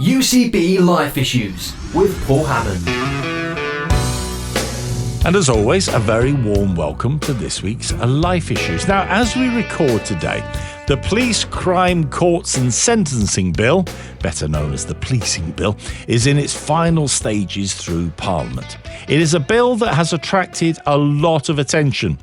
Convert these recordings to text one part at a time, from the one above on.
UCB Life Issues with Paul Hammond. And as always, a very warm welcome to this week's Life Issues. Now, as we record today, the Police, Crime, Courts and Sentencing Bill, better known as the Policing Bill, is in its final stages through Parliament. It is a bill that has attracted a lot of attention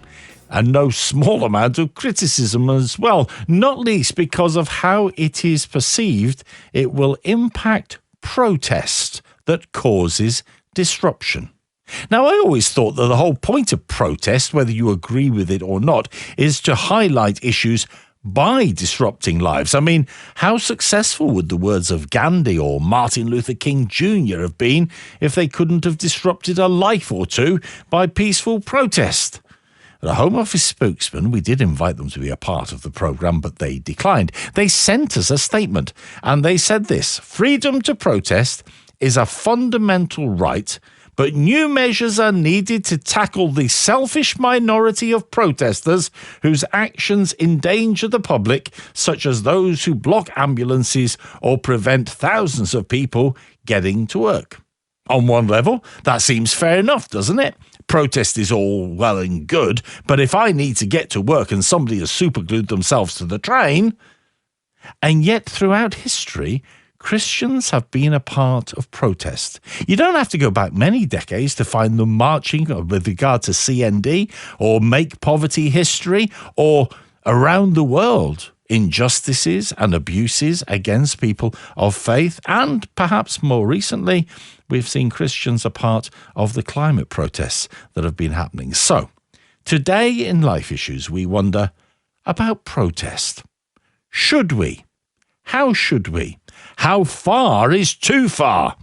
and no small amount of criticism as well, not least because of how it is perceived it will impact protest that causes disruption. Now, I always thought that the whole point of protest, whether you agree with it or not, is to highlight issues by disrupting lives. I mean, how successful would the words of Gandhi or Martin Luther King Jr. have been if they couldn't have disrupted a life or two by peaceful protest? The Home Office spokesman, we did invite them to be a part of the programme, but they declined. They sent us a statement, and they said this: freedom to protest is a fundamental right, but new measures are needed to tackle the selfish minority of protesters whose actions endanger the public, such as those who block ambulances or prevent thousands of people getting to work. On one level, that seems fair enough, doesn't it? Protest is all well and good, but if I need to get to work and somebody has superglued themselves to the train... And yet, throughout history, Christians have been a part of protest. You don't have to go back many decades to find them marching with regard to CND or Make Poverty History or around the world, injustices and abuses against people of faith. And perhaps more recently, we've seen Christians a part of the climate protests that have been happening. So, today in Life Issues, we wonder about protest. Should we? How should we? How far is too far?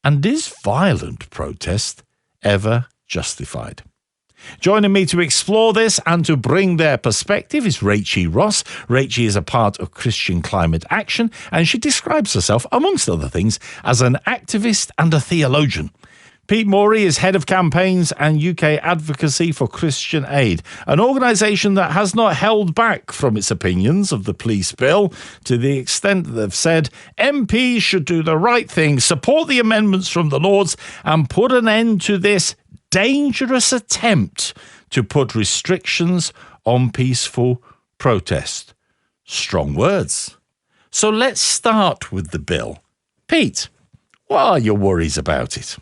And is violent protest ever justified? Joining me to explore this and to bring their perspective is Rachie Ross. Rachie is a part of Christian Climate Action, and she describes herself, amongst other things, as an activist and a theologian. Pete Morey is Head of Campaigns and UK Advocacy for Christian Aid, an organisation that has not held back from its opinions of the police bill to the extent that they've said MPs should do the right thing, support the amendments from the Lords and put an end to this dangerous attempt to put restrictions on peaceful protest. Strong words. So let's start with the bill. Pete, what are your worries about it?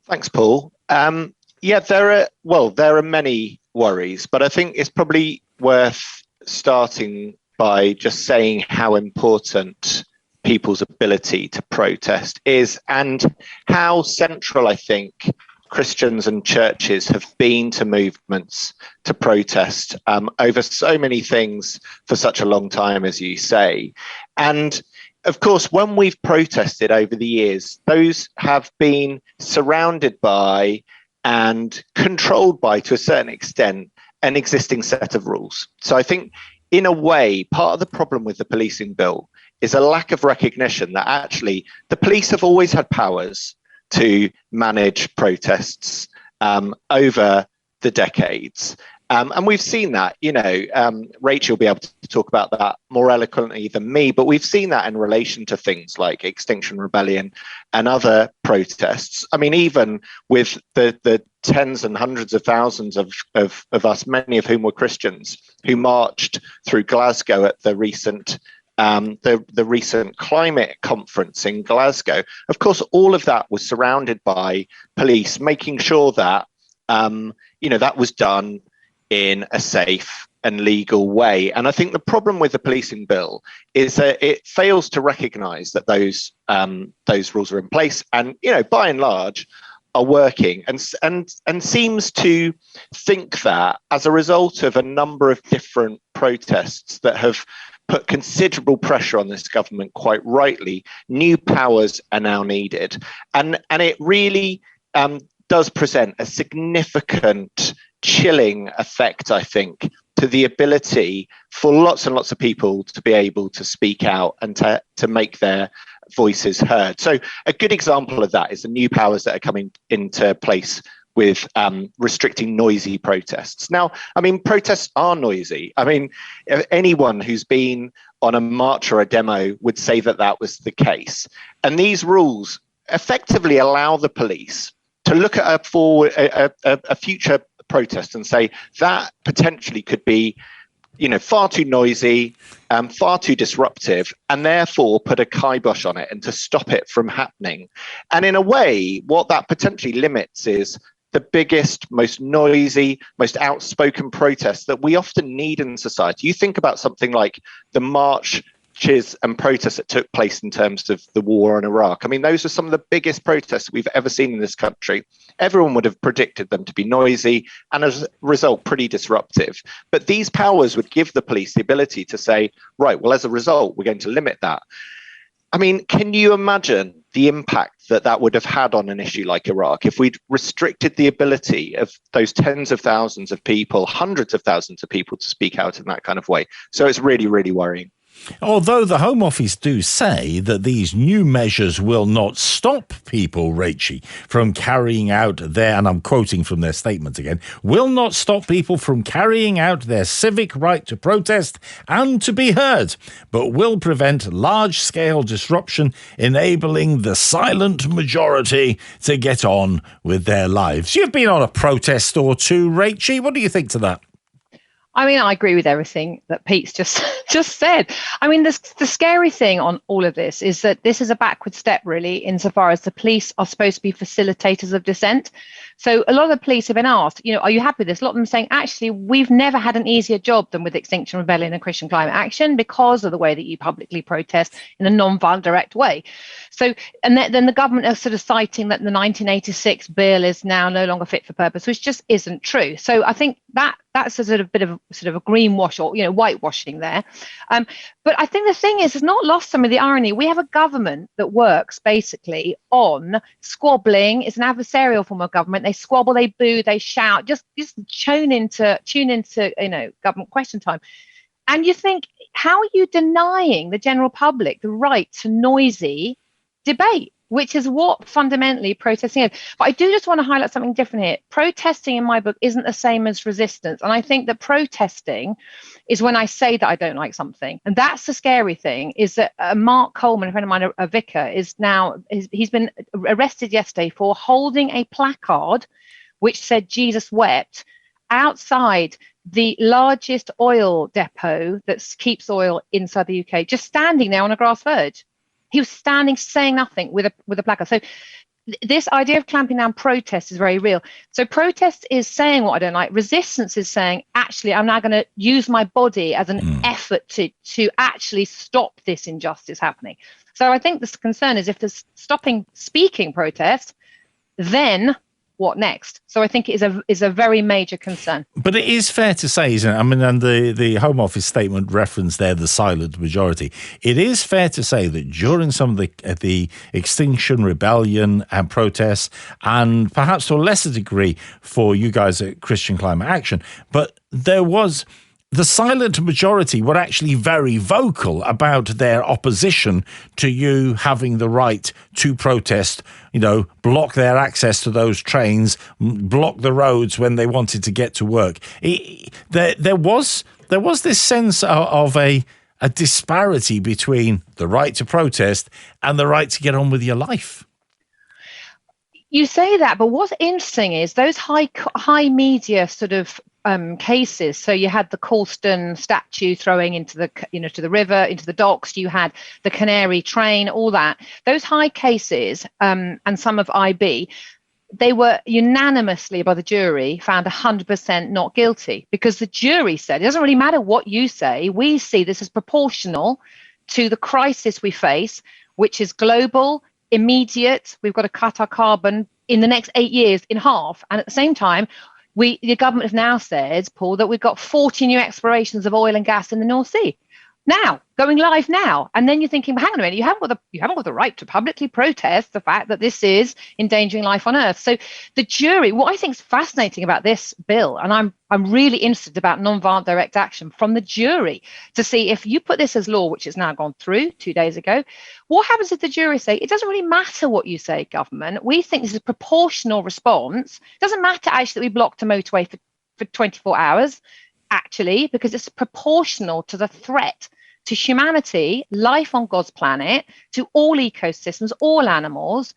Thanks, Paul. There are many worries, but I think it's probably worth starting by just saying how important people's ability to protest is and how central I think Christians and churches have been to movements to protest over so many things for such a long time, as you say. And of course, when we've protested over the years, those have been surrounded by and controlled by, to a certain extent, an existing set of rules. So I think, in a way, part of the problem with the policing bill is a lack of recognition that actually the police have always had powers to manage protests over the decades. And we've seen that, Rachel will be able to talk about that more eloquently than me, but we've seen that in relation to things like Extinction Rebellion and other protests. I mean, even with the tens and hundreds of thousands of us, many of whom were Christians, who marched through Glasgow at the recent climate conference in Glasgow. Of course, all of that was surrounded by police, making sure that, that was done in a safe and legal way. And I think the problem with the policing bill is that it fails to recognise that those rules are in place and, by and large, are working, and seems to think that as a result of a number of different protests that have put considerable pressure on this government, quite rightly, new powers are now needed. And it really does present a significant chilling effect, I think, to the ability for lots and lots of people to be able to speak out and to make their voices heard. So a good example of that is the new powers that are coming into place with restricting noisy protests. Now, I mean, protests are noisy. I mean, anyone who's been on a march or a demo would say that that was the case. And these rules effectively allow the police to look at a future protest and say that potentially could be, far too noisy, far too disruptive, and therefore put a kibosh on it and to stop it from happening. And in a way, what that potentially limits is the biggest, most noisy, most outspoken protests that we often need in society. You think about something like the marches and protests that took place in terms of the war in Iraq. I mean, those are some of the biggest protests we've ever seen in this country. Everyone would have predicted them to be noisy and as a result, pretty disruptive. But these powers would give the police the ability to say, right, well, as a result, we're going to limit that. I mean, can you imagine the impact that that would have had on an issue like Iraq if we'd restricted the ability of those tens of thousands of people, hundreds of thousands of people to speak out in that kind of way? So it's really, really worrying. Although the Home Office do say that these new measures will not stop people, Rachie, from carrying out their, and I'm quoting from their statement again, will not stop people from carrying out their civic right to protest and to be heard, but will prevent large-scale disruption, enabling the silent majority to get on with their lives. You've been on a protest or two, Rachie. What do you think to that? I mean, I agree with everything that Pete's just said. I mean, the scary thing on all of this is that this is a backward step, really, insofar as the police are supposed to be facilitators of dissent. So a lot of the police have been asked, are you happy with this? A lot of them saying, actually, we've never had an easier job than with Extinction Rebellion and Christian Climate Action because of the way that you publicly protest in a non-violent, direct way. So, and then the government are sort of citing that the 1986 bill is now no longer fit for purpose, which just isn't true. So I think that's a sort of bit of a greenwash or whitewashing there. But I think the thing is, it's not lost some of the irony. We have a government that works basically on squabbling. It's an adversarial form of government. They squabble, they boo, they shout, just tune into government question time. And you think, how are you denying the general public the right to noisy debate, which is what fundamentally protesting is? But I do just want to highlight something different here. Protesting in my book isn't the same as resistance. And I think that protesting is when I say that I don't like something. And that's the scary thing, is that Mark Coleman, a friend of mine, a vicar, he's been arrested yesterday for holding a placard which said Jesus wept outside the largest oil depot that keeps oil inside the UK, just standing there on a grass verge. He was standing, saying nothing with a placard. So this idea of clamping down protest is very real. So protest is saying what I don't like. Resistance is saying, actually, I'm now going to use my body as an effort to actually stop this injustice happening. So I think the concern is if there's stopping speaking protest, then what next? So I think it is a very major concern. But it is fair to say, isn't it? I mean, and the Home Office statement referenced there the silent majority. It is fair to say that during some of the Extinction Rebellion and protests, and perhaps to a lesser degree for you guys at Christian Climate Action, but there was... the silent majority were actually very vocal about their opposition to you having the right to protest, block their access to those trains, block the roads when they wanted to get to work. There was this sense of a disparity between the right to protest and the right to get on with your life. You say that, but what's interesting is those high media sort of cases. So you had the Colston statue throwing into the to the river, into the docks. You had the Canary train, all that. Those high cases, and some of IB, they were unanimously by the jury found 100% not guilty, because the jury said it doesn't really matter what you say. We see this as proportional to the crisis we face, which is global, immediate. We've got to cut our carbon in the next 8 years in half, and at the same time, the government has now said, Paul, that we've got 40 new explorations of oil and gas in the North Sea. now, going live now. And then you're thinking, well, hang on a minute, you haven't got the right to publicly protest the fact that this is endangering life on Earth. So the jury, what I think is fascinating about this bill, and I'm really interested about non-violent direct action from the jury to see if you put this as law, which has now gone through 2 days ago, what happens if the jury say, it doesn't really matter what you say, government, we think this is a proportional response. It doesn't matter actually that we blocked a motorway for 24 hours, actually, because it's proportional to the threat to humanity, life on God's planet, to all ecosystems, all animals,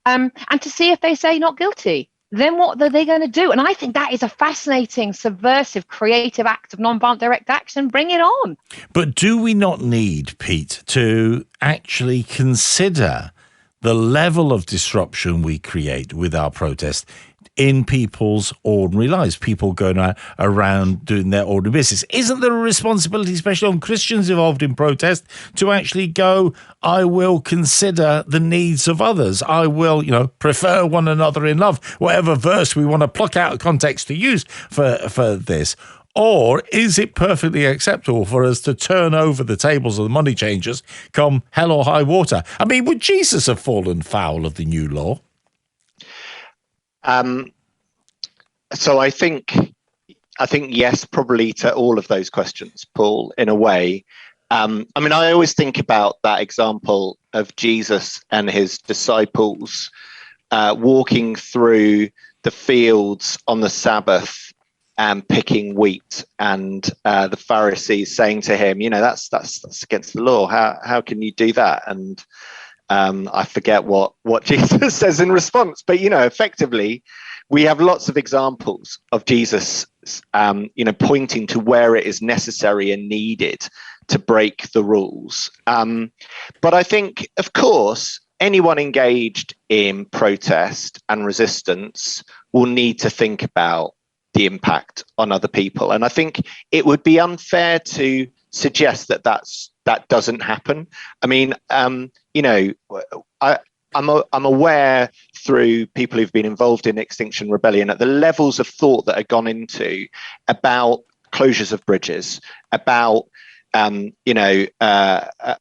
and to see if they say not guilty. Then what are they going to do? And I think that is a fascinating, subversive, creative act of non-violent direct action. Bring it on. But do we not need, Pete, to actually consider the level of disruption we create with our protest in people's ordinary lives, people going around doing their ordinary business? Isn't there a responsibility, especially on Christians involved in protest, to actually go, I will consider the needs of others. I will, prefer one another in love, whatever verse we want to pluck out of context to use for this. Or is it perfectly acceptable for us to turn over the tables of the money changers come hell or high water? I mean, would Jesus have fallen foul of the new law? So I think yes, probably to all of those questions, Paul, in a way. I mean, I always think about that example of Jesus and his disciples walking through the fields on the Sabbath and picking wheat, and the Pharisees saying to him, that's against the law. How can you do that? And I forget what Jesus says in response, but effectively, we have lots of examples of Jesus, pointing to where it is necessary and needed to break the rules. But I think, of course, anyone engaged in protest and resistance will need to think about the impact on other people, and I think it would be unfair to suggest that doesn't happen. I mean, I'm aware through people who've been involved in Extinction Rebellion at the levels of thought that have gone into about closures of bridges, about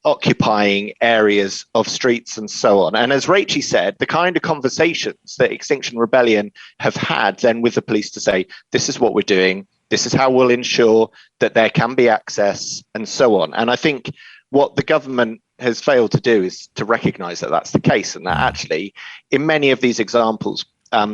occupying areas of streets and so on. And as Rachel said, the kind of conversations that Extinction Rebellion have had then with the police to say, this is what we're doing, this is how we'll ensure that there can be access and so on. And I think what the government has failed to do is to recognise that that's the case, and that actually in many of these examples,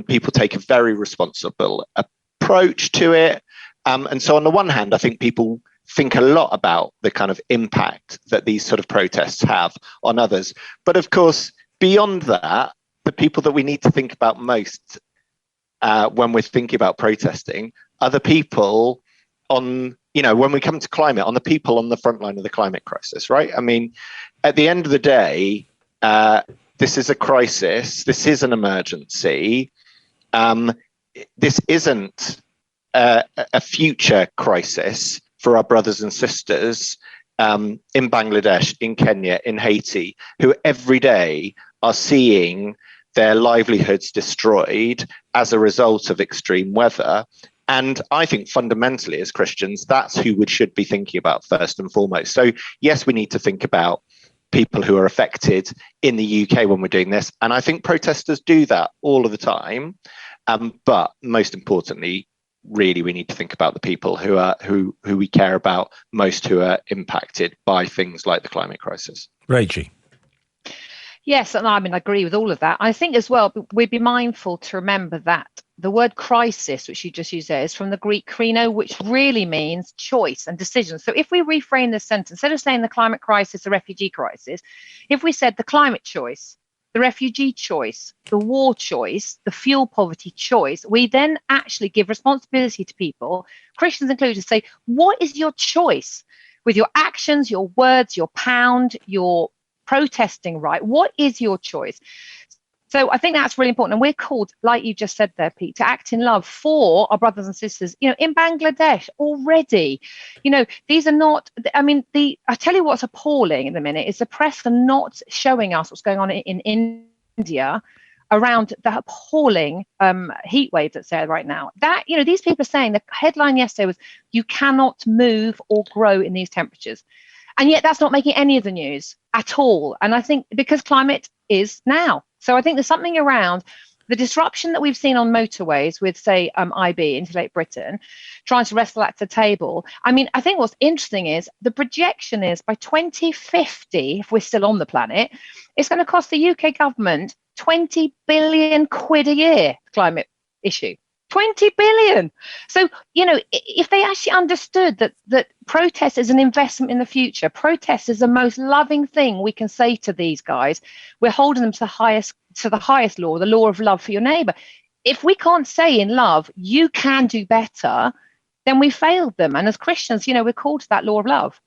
people take a very responsible approach to it. And so on the one hand, I think people think a lot about the kind of impact that these sort of protests have on others. But of course, beyond that, the people that we need to think about most when we're thinking about protesting are the people on, when we come to climate, on the people on the front line of the climate crisis, right? I mean, at the end of the day, this is a crisis. This is an emergency. This isn't a future crisis for our brothers and sisters in Bangladesh, in Kenya, in Haiti, who every day are seeing their livelihoods destroyed as a result of extreme weather. And I think fundamentally as Christians, that's who we should be thinking about first and foremost. So yes, we need to think about people who are affected in the UK when we're doing this. And I think protesters do that all of the time. But most importantly, really, we need to think about the people who we care about most, who are impacted by things like the climate crisis. Rachel. Yes, and I agree with all of that. I think as well, we'd be mindful to remember that the word crisis, which you just used there, is from the Greek krino, which really means choice and decision. So if we reframe this sentence, instead of saying the climate crisis, the refugee crisis, if we said the climate choice, the refugee choice, the war choice, the fuel poverty choice, we then actually give responsibility to people, Christians included, to say, what is your choice with your actions, your words, your pound, your protesting right? What is your choice? So I think that's really important. And we're called, like you just said there, Pete, to act in love for our brothers and sisters, in Bangladesh already. These are not, I tell you what's appalling in the minute is the press are not showing us what's going on in India around the appalling heat wave that's there right now. That, these people are saying, the headline yesterday was, you cannot move or grow in these temperatures. And yet that's not making any of the news at all. And I think because climate is now. So I think there's something around the disruption that we've seen on motorways with, say, IB, Interstate Britain, trying to wrestle that to the table. I mean, I think what's interesting is the projection is by 2050, if we're still on the planet, it's going to cost the UK government 20 billion quid a year, climate issue. 20 billion. So, if they actually understood that protest is an investment in the future, protest is the most loving thing we can say to these guys. We're holding them to the highest law, the law of love for your neighbor. If we can't say in love, you can do better, then we failed them. And as Christians, we're called to that law of love.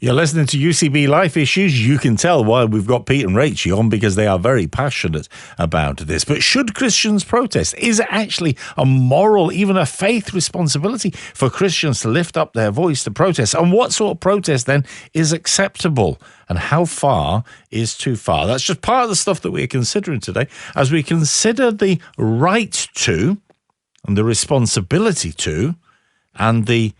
You're listening to UCB Life Issues. You can tell why we've got Pete and Rachel on, because they are very passionate about this. But should Christians protest? Is it actually a moral, even a faith responsibility for Christians to lift up their voice to protest? And what sort of protest then is acceptable? And how far is too far? That's just part of the stuff that we're considering today as we consider the right to and the responsibility to and the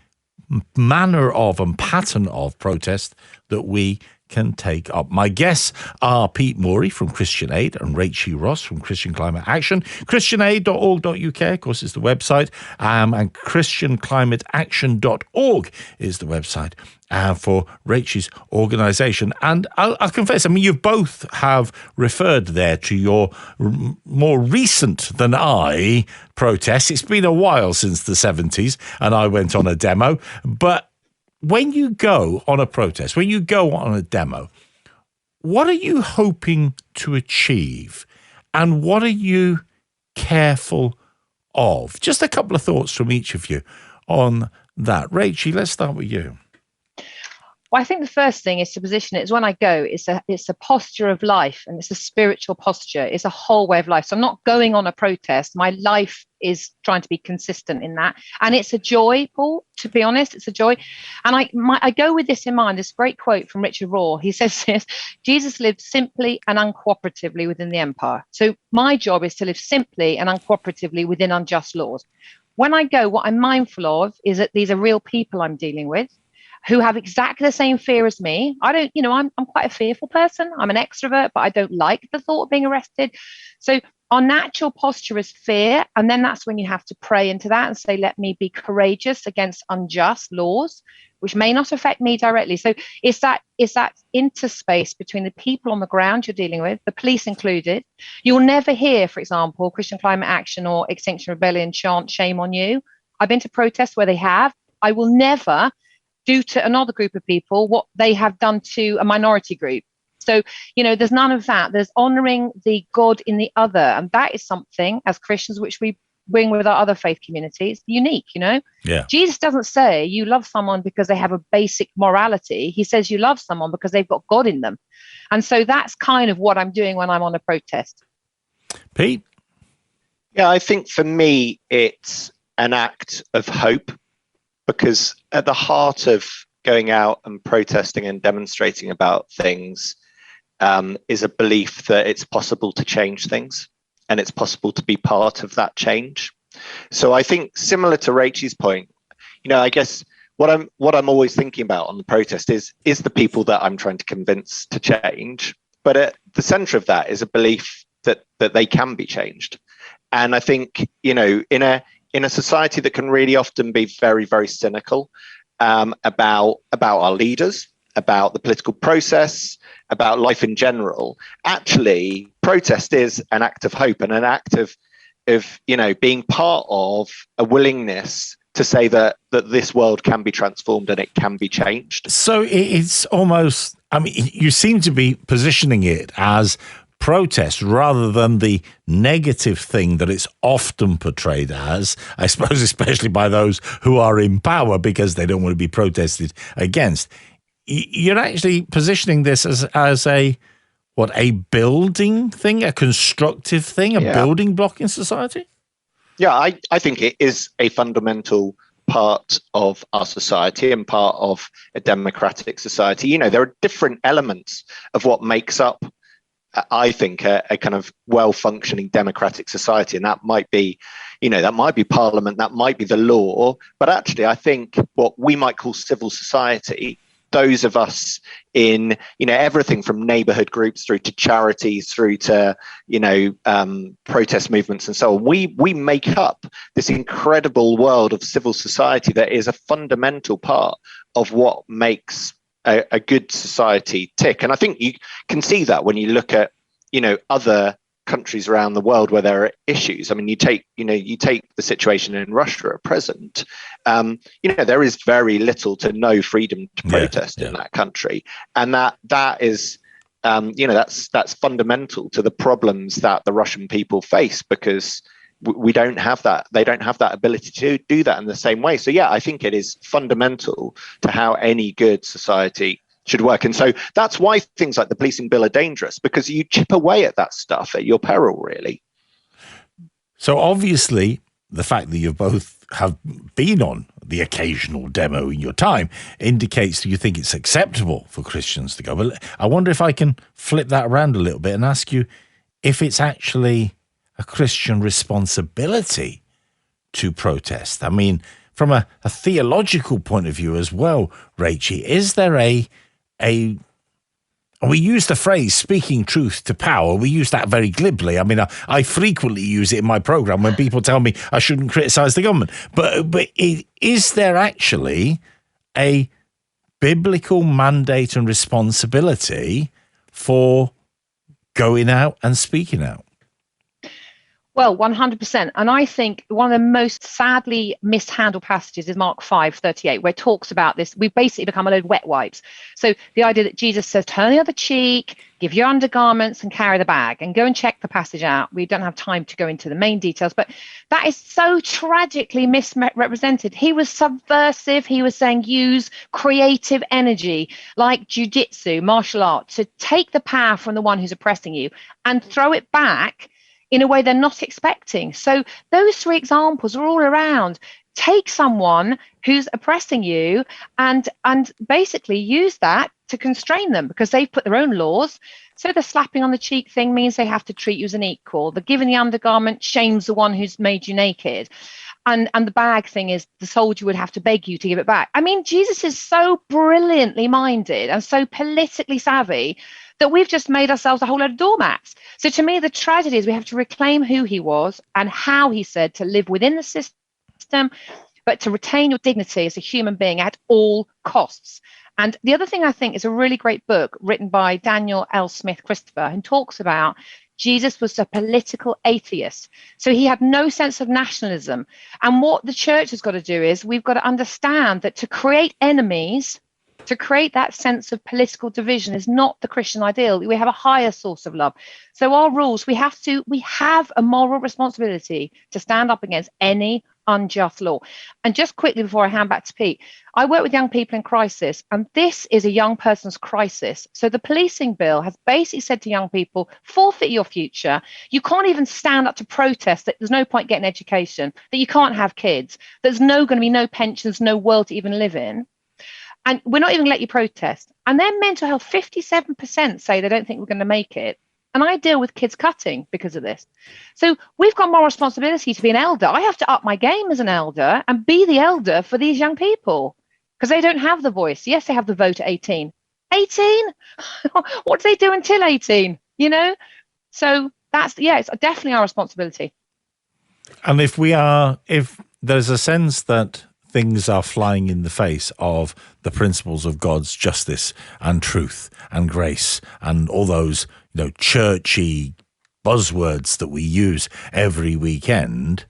manner of and pattern of protest that we can take up. My guests are Pete Morey from Christian Aid and Rachel Ross from Christian Climate Action. ChristianAid.org.uk, of course, is the website, and ChristianClimateAction.org is the website for Rachel's organisation. And I'll confess, you both have referred there to your more recent than I protests. It's been a while since the 70s, and I went on a demo. But when you go on a protest, when you go on a demo, what are you hoping to achieve? And what are you careful of? Just a couple of thoughts from each of you on that. Rachel, let's start with you. Well, I think the first thing is to position it as when I go, it's a posture of life, and it's a spiritual posture. It's a whole way of life. So I'm not going on a protest. My life is trying to be consistent in that. And it's a joy, Paul, to be honest, it's a joy. And I go with this in mind, this great quote from Richard Rohr. He says this: Jesus lived simply and uncooperatively within the empire. So my job is to live simply and uncooperatively within unjust laws. When I go, what I'm mindful of is that these are real people I'm dealing with, who have exactly the same fear as me. I'm quite a fearful person. I'm an extrovert, but I don't like the thought of being arrested. So our natural posture is fear. And then that's when you have to pray into that and say, let me be courageous against unjust laws, which may not affect me directly. So it's that interspace between the people on the ground you're dealing with, the police included. You'll never hear, for example, Christian Climate Action or Extinction Rebellion chant shame on you. I've been to protests where they have. I will never do to another group of people what they have done to a minority group. So, there's none of that. There's honouring the God in the other. And that is something as Christians, which we bring with our other faith communities, unique, Yeah. Jesus doesn't say you love someone because they have a basic morality. He says you love someone because they've got God in them. And so that's kind of what I'm doing when I'm on a protest. Pete? Yeah, I think for me, it's an act of hope, because at the heart of going out and protesting and demonstrating about things is a belief that it's possible to change things and it's possible to be part of that change. So I think, similar to Rachel's point, I guess what I'm always thinking about on the protest is the people that I'm trying to convince to change. But at the center of that is a belief that they can be changed. And I think, in a society that can really often be very, very cynical about our leaders, about the political process, about life in general, actually protest is an act of hope and an act of being part of a willingness to say that this world can be transformed and it can be changed. So it's almost, you seem to be positioning it as protest rather than the negative thing that it's often portrayed as, I suppose, especially by those who are in power because they don't want to be protested against. You're actually positioning this as a building thing, a constructive thing, a building block in society? Yeah, I think it is a fundamental part of our society and part of a democratic society. There are different elements of what makes up, I think, a kind of well-functioning democratic society, and that might be Parliament, that might be the law, but actually I think what we might call civil society those of us in, everything from neighborhood groups through to charities, through to, protest movements and so on, we make up this incredible world of civil society that is a fundamental part of what makes a good society tick. And I think you can see that when you look at, other countries around the world where there are issues. I mean, you take the situation in Russia at present. There is very little to no freedom to protest in that country, and that is, that's fundamental to the problems that the Russian people face, because we don't have that. They don't have that ability to do that in the same way. So yeah, I think it is fundamental to how any good society should work. And so that's why things like the policing bill are dangerous, because you chip away at that stuff at your peril, really. So obviously, the fact that you both have been on the occasional demo in your time indicates that you think it's acceptable for Christians to go. But I wonder if I can flip that around a little bit and ask you if it's actually a Christian responsibility to protest. I mean, from a theological point of view as well, Rachie, is there we use the phrase speaking truth to power. We use that very glibly. I mean, I frequently use it in my program when people tell me I shouldn't criticize the government. But is there actually a biblical mandate and responsibility for going out and speaking out? Well, 100%. And I think one of the most sadly mishandled passages is Mark 5:38, where it talks about this. We've basically become a load of wet wipes. So the idea that Jesus says, turn the other cheek, give your undergarments and carry the bag, and go and check the passage out. We don't have time to go into the main details, but that is so tragically misrepresented. He was subversive. He was saying use creative energy like jiu-jitsu, martial arts, to take the power from the one who's oppressing you and throw it back in a way they're not expecting. So those three examples are all around. Take someone who's oppressing you and basically use that to constrain them, because they've put their own laws. So the slapping on the cheek thing means they have to treat you as an equal. The giving the undergarment shames the one who's made you naked. And the bag thing is the soldier would have to beg you to give it back. I mean, Jesus is so brilliantly minded and so politically savvy that we've just made ourselves a whole load of doormats. So to me, the tragedy is we have to reclaim who he was and how he said to live within the system, but to retain your dignity as a human being at all costs. And the other thing I think is a really great book written by Daniel L. Smith Christopher, who talks about Jesus was a political atheist. So he had no sense of nationalism. And what the church has got to do is we've got to understand that to create enemies, to create that sense of political division is not the Christian ideal. We have a higher source of love. So our rules, we have a moral responsibility to stand up against any unjust law. And just quickly before I hand back to Pete, I work with young people in crisis, and this is a young person's crisis. So the policing bill has basically said to young people, forfeit your future. You can't even stand up to protest that there's no point getting education, that you can't have kids, there's going to be no pensions, no world to even live in. And we're not even going to let you protest. And their mental health, 57% say they don't think we're going to make it. And I deal with kids cutting because of this. So we've got moral responsibility to be an elder. I have to up my game as an elder and be the elder for these young people, because they don't have the voice. Yes, they have the vote at 18. 18? What do they do until 18? So it's definitely our responsibility. And if there's a sense that things are flying in the face of the principles of God's justice and truth and grace and all those, churchy buzzwords that we use every weekend,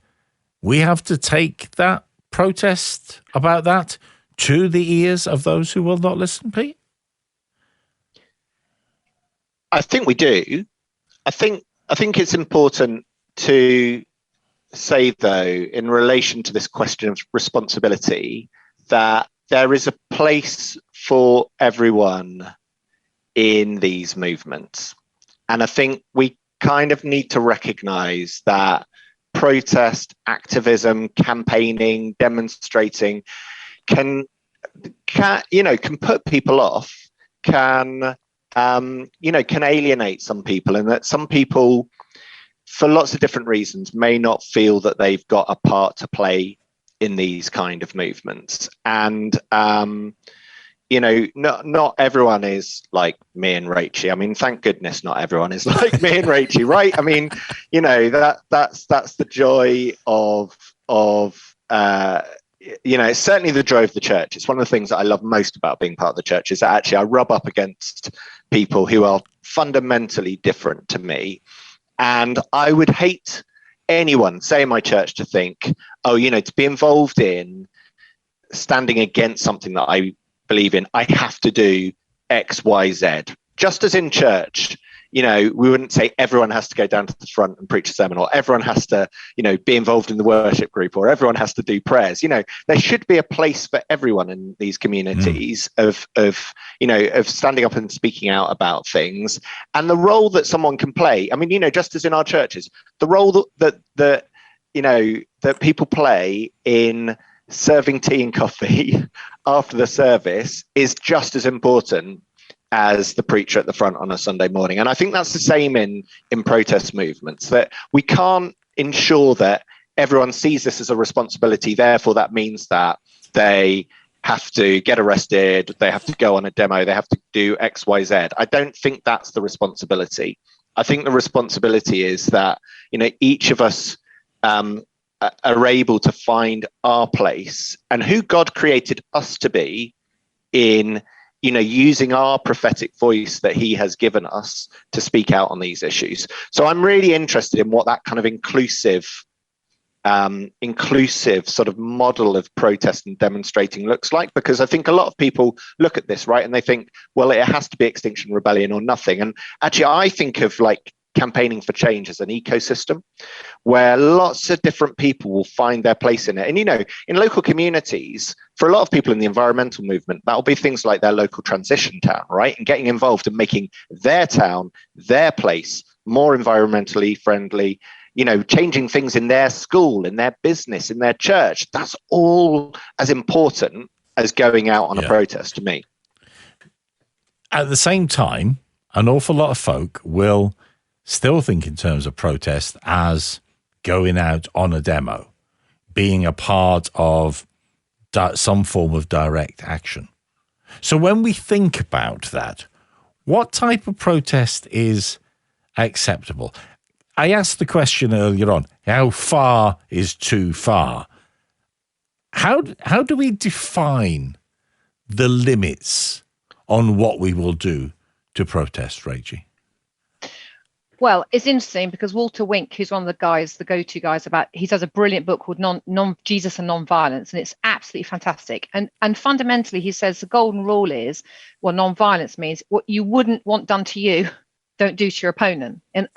we have to take that protest about that to the ears of those who will not listen, Pete? I think we do. I think it's important to say, though, in relation to this question of responsibility, that there is a place for everyone in these movements. And I think we kind of need to recognize that protest, activism, campaigning, demonstrating can put people off, can alienate some people, and that some people, for lots of different reasons, may not feel that they've got a part to play in these kind of movements. And not everyone is like me and Rachie. I mean, thank goodness not everyone is like me and Rachie, right? I mean, that's the joy of it's certainly the joy of the church. It's one of the things that I love most about being part of the church is that actually I rub up against people who are fundamentally different to me. And I would hate anyone, say in my church, to think, to be involved in standing against something that I believe in, I have to do X, Y, Z. Just as in church, we wouldn't say everyone has to go down to the front and preach a sermon, or everyone has to, be involved in the worship group, or everyone has to do prayers. There should be a place for everyone in these communities of standing up and speaking out about things, and the role that someone can play. I mean, just as in our churches, the role that people play in serving tea and coffee after the service is just as important as the preacher at the front on a Sunday morning. And I think that's the same in protest movements, that we can't ensure that everyone sees this as a responsibility. Therefore, that means that they have to get arrested, they have to go on a demo, they have to do X, Y, Z. I don't think that's the responsibility. I think the responsibility is that, each of us are able to find our place and who God created us to be in, using our prophetic voice that he has given us to speak out on these issues. So I'm really interested in what that kind of inclusive sort of model of protest and demonstrating looks like, because I think a lot of people look at this, right, and they think, well, it has to be Extinction Rebellion or nothing. And actually, I think of like campaigning for change as an ecosystem where lots of different people will find their place in it. And, in local communities, for a lot of people in the environmental movement, that'll be things like their local transition town, right? And getting involved and making their town, their place more environmentally friendly, changing things in their school, in their business, in their church. That's all as important as going out on a protest to me. At the same time, an awful lot of folk will still think in terms of protest as going out on a demo, being a part of some form of direct action. So when we think about that, what type of protest is acceptable? I asked the question earlier on, how far is too far? How do we define the limits on what we will do to protest, Rachie? Well, it's interesting because Walter Wink, who's one of the guys, the go-to guys he does a brilliant book called Jesus and Non-Violence, and it's absolutely fantastic. And fundamentally, he says the golden rule is, well, non-violence means what you wouldn't want done to you, don't do to your opponent. And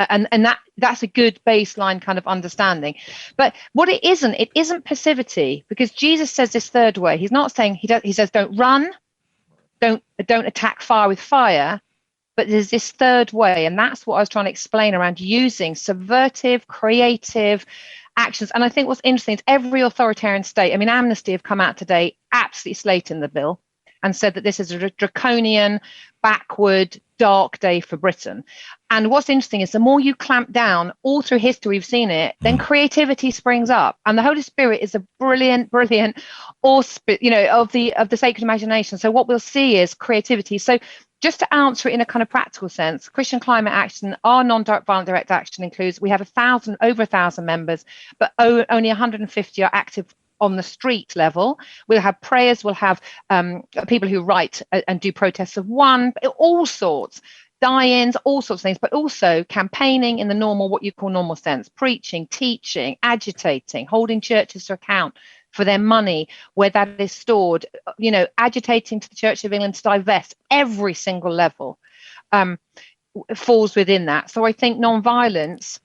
that's a good baseline kind of understanding. But what it isn't passivity, because Jesus says this third way. He's not saying, he says, don't run, don't attack fire with fire. But there's this third way, and that's what I was trying to explain around using subversive, creative actions. And I think what's interesting is every authoritarian state, I mean, Amnesty have come out today absolutely slating the bill and said that this is a draconian, backward, dark day for Britain. And what's interesting is the more you clamp down, all through history we've seen it, then creativity springs up. And the Holy Spirit is a brilliant auspice, of the sacred imagination. So what we'll see is creativity. So just to answer it in a kind of practical sense, Christian climate action, our non-violent direct action includes, we have over 1,000 members, but only 150 are active on the street level. We'll have prayers, we'll have people who write and do protests of one, all sorts, die-ins, all sorts of things, but also campaigning in the normal, what you call normal sense, preaching, teaching, agitating, holding churches to account for their money, where that is stored, agitating to the Church of England to divest. Every single level falls within that. So I think non-violence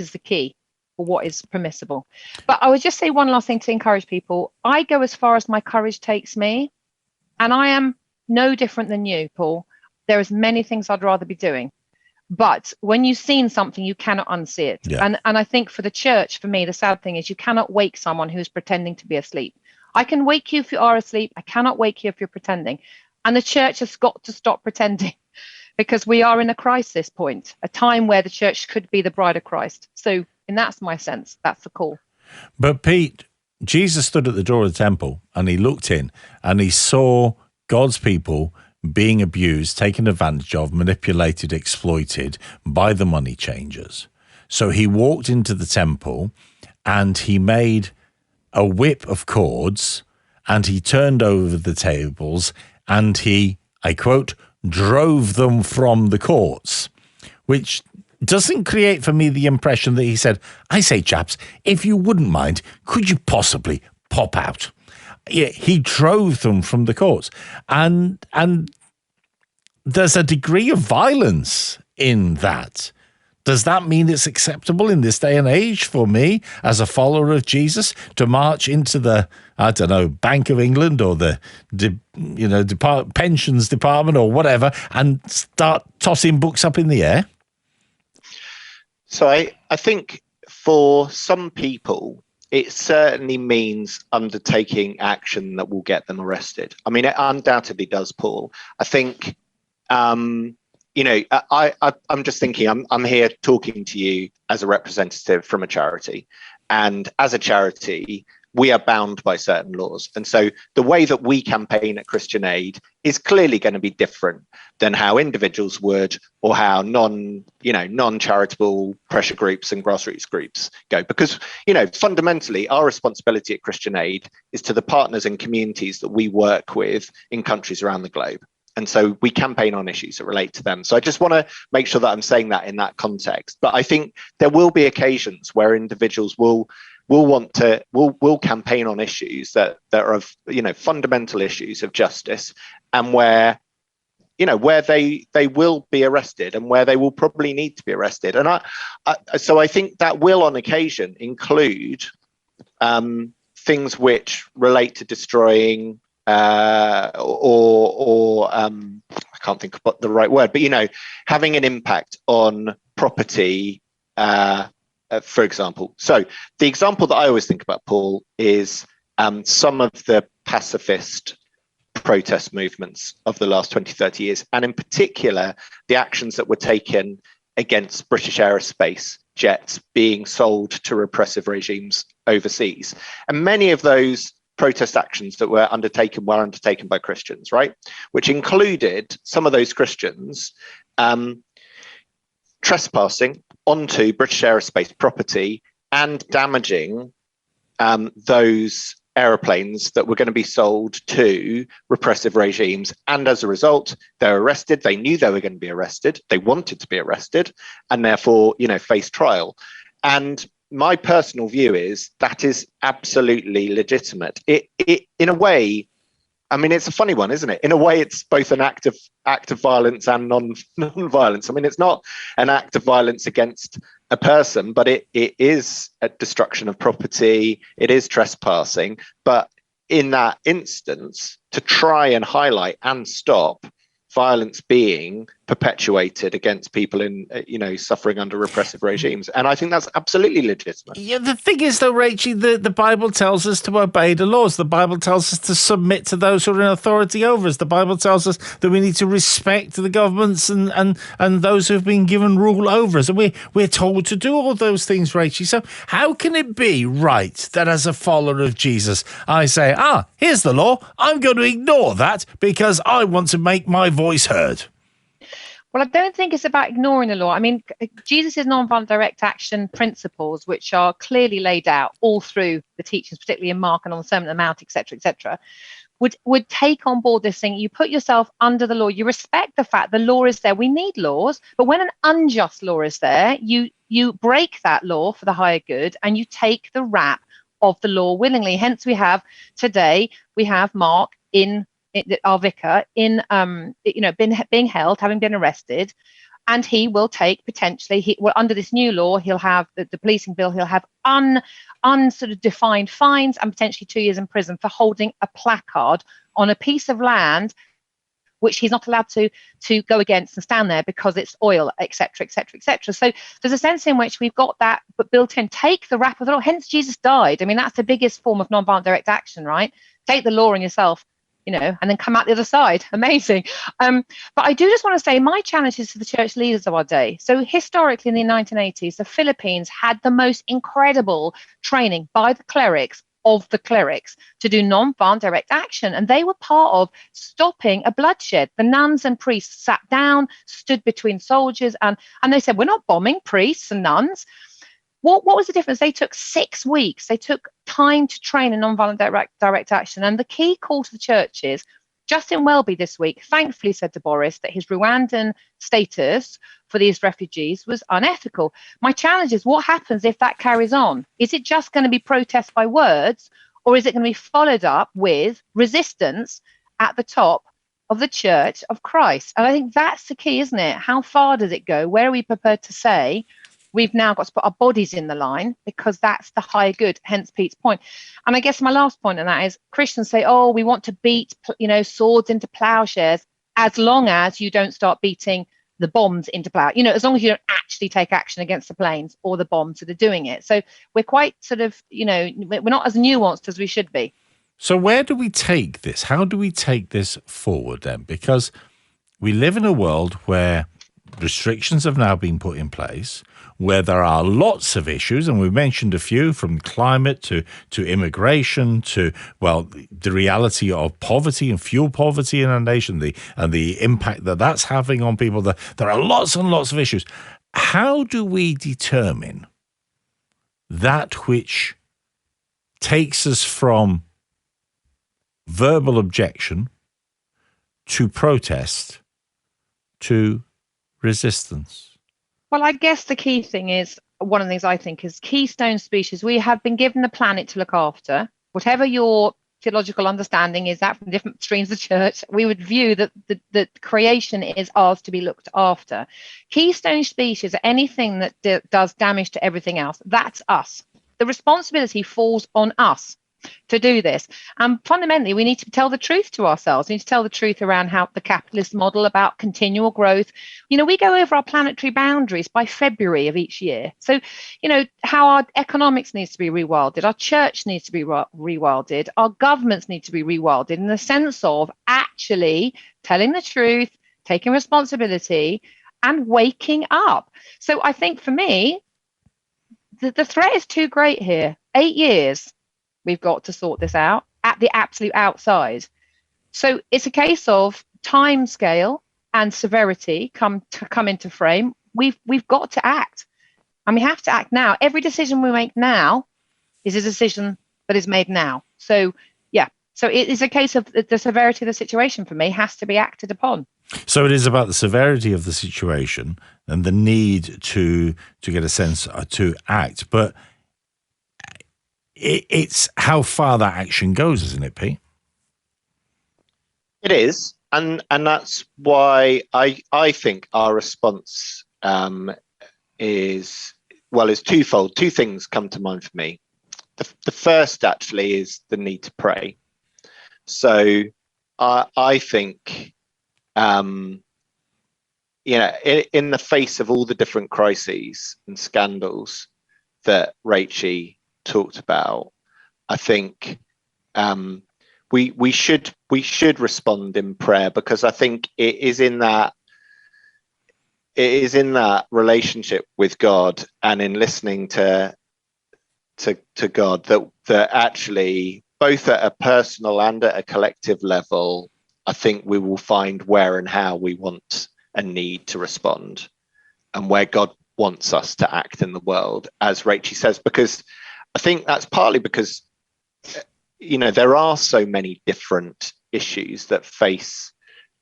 is the key for what is permissible. But I would just say one last thing to encourage people. I go as far as my courage takes me, and I am no different than you, Paul. There is many things I'd rather be doing. But when you've seen something, you cannot unsee it. Yeah. And I think for the church, for me, the sad thing is you cannot wake someone who's pretending to be asleep. I can wake you if you are asleep. I cannot wake you if you're pretending. And the church has got to stop pretending, because we are in a crisis point, a time where the church could be the bride of Christ. So in that's my sense, that's the call. But Pete, Jesus stood at the door of the temple and he looked in and he saw God's people being abused, taken advantage of, manipulated, exploited by the money changers. So he walked into the temple and he made a whip of cords and he turned over the tables and he, I quote, drove them from the courts, which doesn't create for me the impression that he said, I say, chaps, if you wouldn't mind, could you possibly pop out? Yeah, he drove them from the courts. And there's a degree of violence in that. Does that mean it's acceptable in this day and age for me as a follower of Jesus to march into the, I don't know, Bank of England or the pensions department or whatever and start tossing books up in the air? So I think for some people, it certainly means undertaking action that will get them arrested. I mean, it undoubtedly does, Paul. I think, I'm just thinking, I'm here talking to you as a representative from a charity. And as a charity, we are bound by certain laws. And so the way that we campaign at Christian Aid is clearly going to be different than how individuals would, or how non-charitable pressure groups and grassroots groups go. Because, fundamentally, our responsibility at Christian Aid is to the partners and communities that we work with in countries around the globe. And so we campaign on issues that relate to them. So I just want to make sure that I'm saying that in that context. But I think there will be occasions where individuals will campaign on issues that are of, fundamental issues of justice, and where they will be arrested and where they will probably need to be arrested. And so I think that will on occasion include things which relate to destroying I can't think of the right word, but having an impact on property, for example. So the example that I always think about, Paul, is some of the pacifist protest movements of the last 20, 30 years, and in particular, the actions that were taken against British aerospace jets being sold to repressive regimes overseas. And many of those protest actions that were undertaken by Christians, right? Which included some of those Christians trespassing onto British aerospace property and damaging those aeroplanes that were going to be sold to repressive regimes. And as a result, they were arrested. They knew they were going to be arrested. They wanted to be arrested and therefore, face trial. And my personal view is that is absolutely legitimate. It in a way, I mean, it's a funny one, isn't it? In a way, it's both an act of violence and non-violence. I mean, it's not an act of violence against a person, but it is a destruction of property. It is trespassing. But in that instance, to try and highlight and stop violence being perpetuated against people in, suffering under repressive regimes. And I think that's absolutely legitimate. Yeah, the thing is, though, Rachie, the Bible tells us to obey the laws. The Bible tells us to submit to those who are in authority over us. The Bible tells us that we need to respect the governments and those who have been given rule over us. And we're told to do all those things, Rachie. So how can it be right that as a follower of Jesus, I say, here's the law. I'm going to ignore that because I want to make my voice heard? Well, I don't think it's about ignoring the law. I mean, Jesus' nonviolent direct action principles, which are clearly laid out all through the teachings, particularly in Mark and on the Sermon on the Mount, etc., would take on board this thing. You put yourself under the law. You respect the fact the law is there. We need laws, but when an unjust law is there, you break that law for the higher good, and you take the rap of the law willingly. Hence, we have Mark in our vicar in being held, having been arrested, and he will take potentially under this new law, he'll have the policing bill, he'll have sort of defined fines and potentially 2 years in prison for holding a placard on a piece of land which he's not allowed to go against and stand there because it's oil, etc., etc., etc. So there's a sense in which we've got that but built in. Take the rap of the law. Hence Jesus died. I mean, that's the biggest form of nonviolent direct action, right? Take the law on yourself, and then come out the other side. Amazing. But I do just want to say my challenge is to the church leaders of our day. So historically in the 1980s, the Philippines had the most incredible training by the clerics of the clerics to do non-violent direct action. And they were part of stopping a bloodshed. The nuns and priests sat down, stood between soldiers, and they said, we're not bombing priests and nuns. What was the difference? They took 6 weeks. They took time to train in non-violent direct action. And the key call to the church is, Justin Welby this week thankfully said to Boris that his Rwandan status for these refugees was unethical. My challenge is, what happens if that carries on? Is it just going to be protest by words, or is it going to be followed up with resistance at the top of the Church of Christ? And I think that's the key, isn't it? How far does it go? Where are we prepared to say we've now got to put our bodies in the line, because that's the higher good, hence Pete's point. And I guess my last point on that is, Christians say, oh, we want to beat, swords into plowshares, as long as you don't start beating the bombs into plow, as long as you don't actually take action against the planes or the bombs that are doing it. So we're quite sort of, we're not as nuanced as we should be. So where do we take this? How do we take this forward then? Because we live in a world where restrictions have now been put in place, where there are lots of issues, and we mentioned a few, from climate to immigration to, well, the reality of poverty and fuel poverty in our nation, and the impact that that's having on people. There are lots and lots of issues. How do we determine that which takes us from verbal objection to protest to resistance? Well, I guess the key thing is, one of the things I think is, keystone species, we have been given the planet to look after. Whatever your theological understanding is that from different streams of the church, we would view that the creation is ours to be looked after. Keystone species are anything that does damage to everything else. That's us. The responsibility falls on us to do this. And fundamentally, we need to tell the truth to ourselves. We need to tell the truth around how the capitalist model, about continual growth. We go over our planetary boundaries by February of each year. So, how our economics needs to be rewilded, our church needs to be rewilded, our governments need to be rewilded, in the sense of actually telling the truth, taking responsibility, and waking up. So I think for me, the threat is too great here. 8 years. We've got to sort this out at the absolute outside. So it's a case of time scale and severity come into frame. We've got to act, and we have to act now. Every decision we make now is a decision that is made now. So it is a case of the severity of the situation, for me, has to be acted upon. So it is about the severity of the situation and the need to get a sense to act, but it's how far that action goes, isn't it, Pete? It is, and that's why I think our response is twofold. Two things come to mind for me. The first actually is the need to pray. So I think, in the face of all the different crises and scandals that Rachel talked about, I think we should respond in prayer, because I think it is in that relationship with God and in listening to God that actually, both at a personal and at a collective level, I think we will find where and how we want and need to respond, and where God wants us to act in the world, as Rachel says, because I think that's partly because, there are so many different issues that face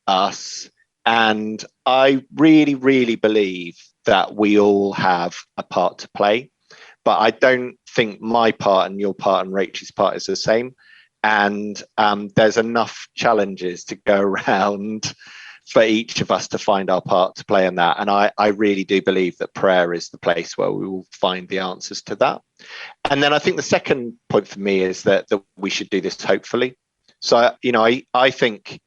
us. And I really, really believe that we all have a part to play. But I don't think my part and your part and Rachel's part is the same. And there's enough challenges to go around for each of us to find our part to play in that. And I really do believe that prayer is the place where we will find the answers to that. And then I think the second point for me is that we should do this hopefully. So, I think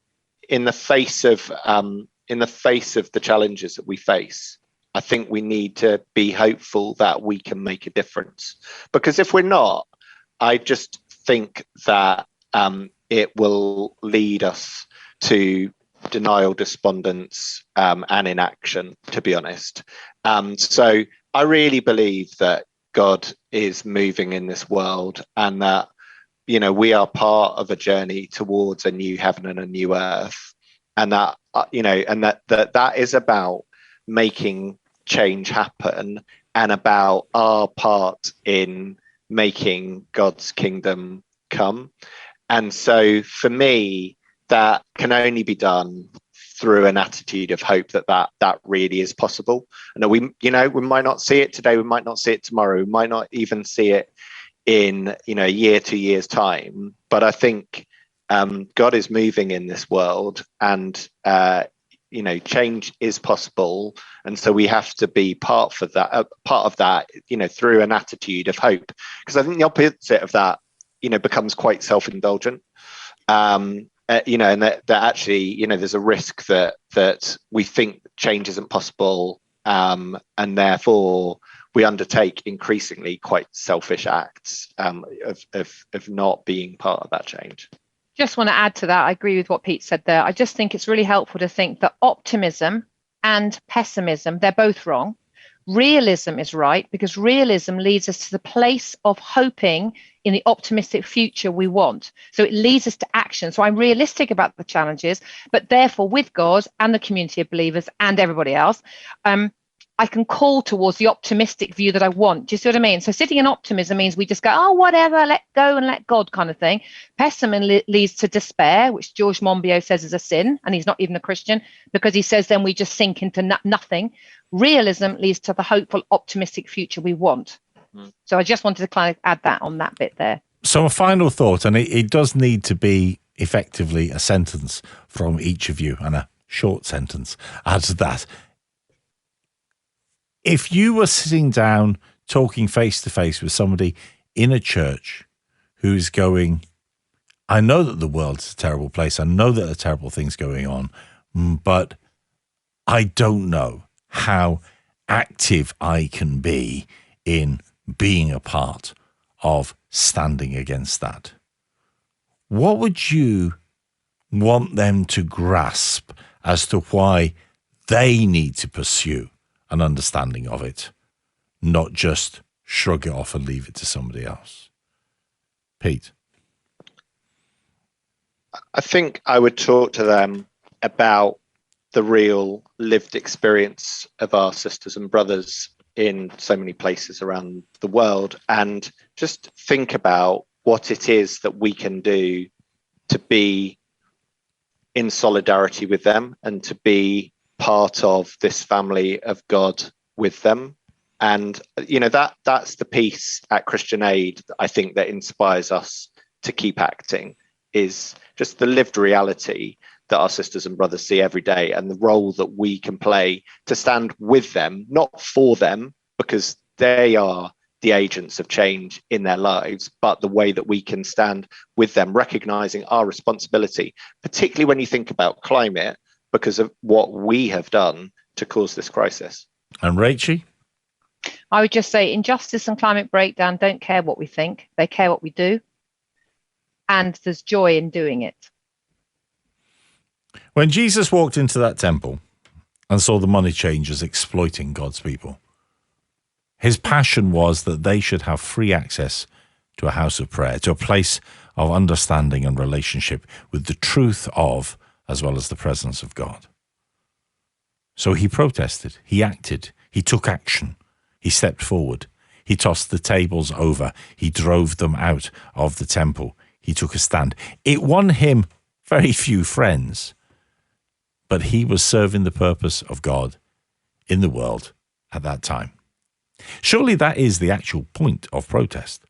in the face of the challenges that we face, I think we need to be hopeful that we can make a difference. Because if we're not, I just think that it will lead us to denial, despondence, and inaction, to be honest. So I really believe that God is moving in this world, and that we are part of a journey towards a new heaven and a new earth, and that that is about making change happen and about our part in making God's kingdom come. And so for me, that can only be done through an attitude of hope that really is possible. And we might not see it today, we might not see it tomorrow, we might not even see it in a year, 2 years time. But I think God is moving in this world, and change is possible, and so we have to be part of that, through an attitude of hope. Because I think the opposite of that, becomes quite self-indulgent. And that actually, there's a risk that we think change isn't possible, and therefore we undertake increasingly quite selfish acts of not being part of that change. Just want to add to that. I agree with what Pete said there. I just think it's really helpful to think that optimism and pessimism, they're both wrong. Realism is right, because realism leads us to the place of hoping in the optimistic future we want. So it leads us to action. So I'm realistic about the challenges, but therefore with God and the community of believers and everybody else, I can call towards the optimistic view that I want. Do you see what I mean? So sitting in optimism means we just go, oh, whatever, let go and let God kind of thing. Pessimism leads to despair, which George Monbiot says is a sin, and he's not even a Christian, because he says then we just sink into nothing. Realism leads to the hopeful, optimistic future we want. So I just wanted to kind of add that on that bit there. So a final thought, and it does need to be effectively a sentence from each of you, and a short sentence adds to that. If you were sitting down talking face to face with somebody in a church who's going, I know that the world's a terrible place, I know that there are terrible things going on, but I don't know how active I can be in being a part of standing against that. What would you want them to grasp as to why they need to pursue an understanding of it, not just shrug it off and leave it to somebody else? Pete? I think I would talk to them about the real lived experience of our sisters and brothers in so many places around the world, and just think about what it is that we can do to be in solidarity with them and to be part of this family of God with them. And that's the piece at Christian Aid, I think, that inspires us to keep acting, is just the lived reality that our sisters and brothers see every day, and the role that we can play to stand with them, not for them, because they are the agents of change in their lives, but the way that we can stand with them, recognizing our responsibility, particularly when you think about climate, because of what we have done to cause this crisis. And Rachie? I would just say injustice and climate breakdown don't care what we think, they care what we do. And there's joy in doing it. When Jesus walked into that temple and saw the money changers exploiting God's people, his passion was that they should have free access to a house of prayer, to a place of understanding and relationship with the truth of, as well as the presence of God. So he protested, he acted, he took action, he stepped forward, he tossed the tables over, he drove them out of the temple, he took a stand. It won him very few friends, but he was serving the purpose of God in the world at that time. Surely that is the actual point of protest,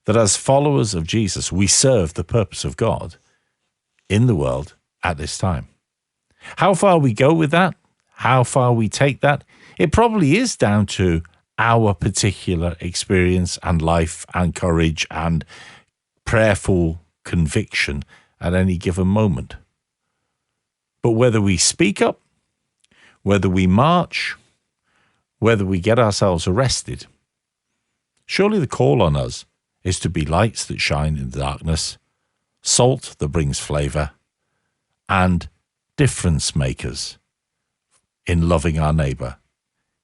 that as followers of Jesus, we serve the purpose of God in the world at this time. How far we go with that, how far we take that, it probably is down to our particular experience and life and courage and prayerful conviction at any given moment. But whether we speak up, whether we march, whether we get ourselves arrested, surely the call on us is to be lights that shine in the darkness, salt that brings flavour, and difference makers in loving our neighbour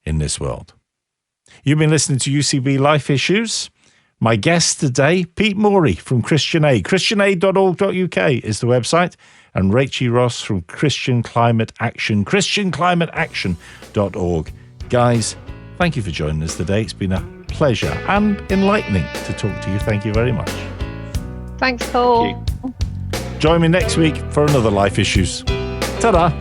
in this world. You've been listening to UCB Life Issues. My guest today, Pete Morey from Christian Aid. christianaid.org.uk is the website. And Rachie Ross from Christian Climate Action, christianclimateaction.org. Guys, thank you for joining us today. It's been a pleasure and enlightening to talk to you. Thank you very much. Thanks, Paul. Thank you. Join me next week for another Life Issues. Ta-da!